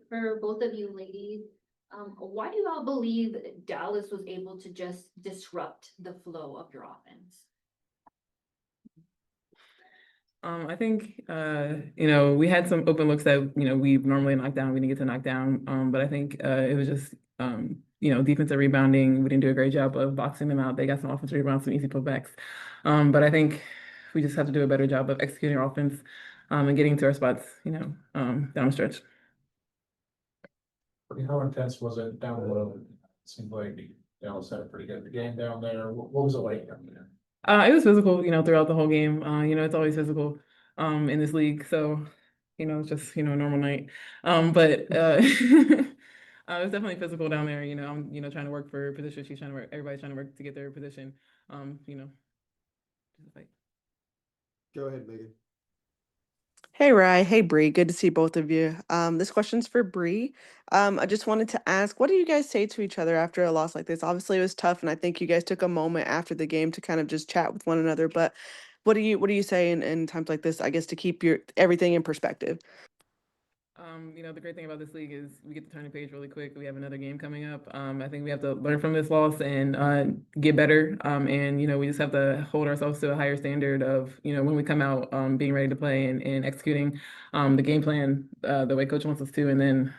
for both of you ladies. Why do y'all believe Dallas was able to just disrupt the flow of your offense? I think we had some open looks that we normally knock down. We didn't get to knock down. But I think it was just defensive rebounding. We didn't do a great job of boxing them out. They got some offensive rebounds, some easy putbacks. But I think we just have to do a better job of executing our offense and getting to our spots. Down the stretch. How intense was it down below? It seemed like Dallas had a pretty good game down there. What was it like down there? It was physical, throughout the whole game. It's always physical in this league. So, it's just, a normal night. But it was definitely physical down there. I'm, trying to work for position. She's trying to work, everybody's trying to work to get their position. Just a fight. Go ahead, Megan. Hey, Rye. Hey, Bree. Good to see both of you. This question's for Bree. I just wanted to ask, what do you guys say to each other after a loss like this? Obviously, it was tough, and I think you guys took a moment after the game to kind of just chat with one another. But what do you say in times like this, I guess, to keep your everything in perspective? The great thing about this league is we get to turn the page really quick. We have another game coming up. I think we have to learn from this loss and get better. And we just have to hold ourselves to a higher standard of when we come out being ready to play and executing the game plan the way coach wants us to. And then,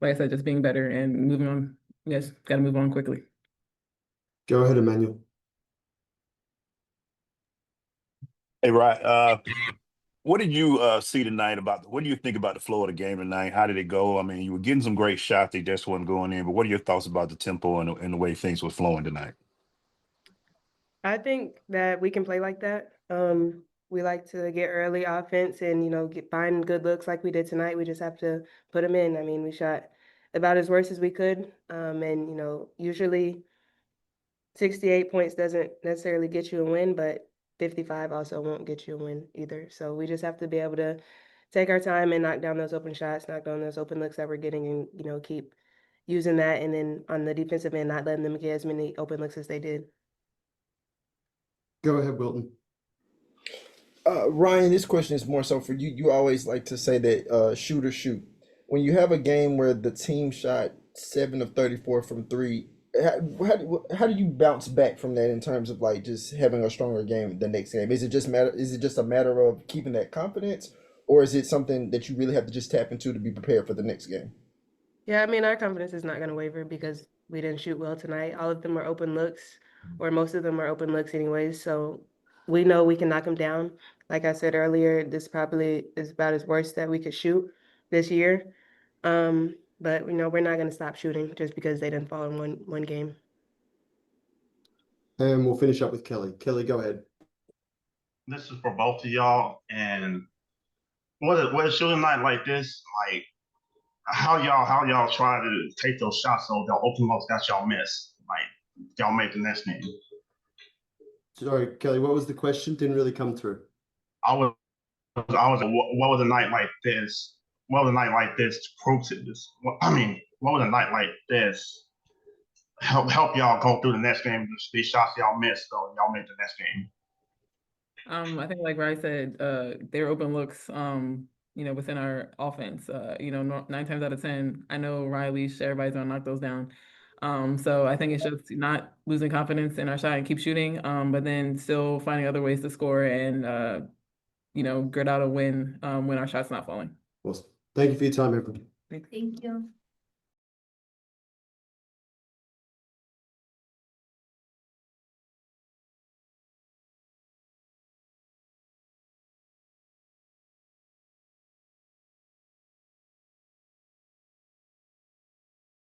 like I said, just being better and moving on. We just got to move on quickly. Go ahead, Emmanuel. Hey, Ryan, what did you see tonight what do you think about the flow of the game tonight? How did it go? I mean, you were getting some great shots, they just wasn't going in, but what are your thoughts about the tempo and the way things were flowing tonight? I think that we can play like that. We like to get early offense and, find good looks like we did tonight. We just have to put them in. I mean, we shot about as worse as we could. And, usually 68 points doesn't necessarily get you a win, but 55 also won't get you a win either. So we just have to be able to take our time and knock down those open shots, knock down those open looks that we're getting and, keep using that. And then on the defensive end, not letting them get as many open looks as they did. Go ahead, Wilton. Ryan, this question is more so for you. You always like to say that shoot or shoot. When you have a game where the team shot 7 of 34 from three, how do you bounce back from that in terms of like just having a stronger game the next game? Is it just a matter of keeping that confidence, or is it something that you really have to just tap into to be prepared for the next game? Yeah, I mean, our confidence is not going to waver because we didn't shoot well tonight. All of them are open looks, or most of them are open looks anyways. So we know we can knock them down. Like I said earlier, this probably is about as worst that we could shoot this year. But we're not going to stop shooting just because they didn't fall in one game. And we'll finish up with Kelly. Kelly, go ahead. This is for both of y'all. And what a shooting night like this, like how y'all try to take those shots so they'll open looks that y'all miss, like y'all make the next game. Sorry, Kelly, what was the question? Didn't really come through. I was what was a night like this? What was a night like this to prove to this? What was a night like this help y'all go through the next game? These shots y'all missed, so y'all make the next game. I think like Ryan said, they're open looks, within our offense. 9 times out of 10, I know Riley, everybody's gonna knock those down. So I think it's just not losing confidence in our shot and keep shooting, but then still finding other ways to score and grit out a win when our shot's not falling. Awesome. Thank you for your time, everyone. Thank you.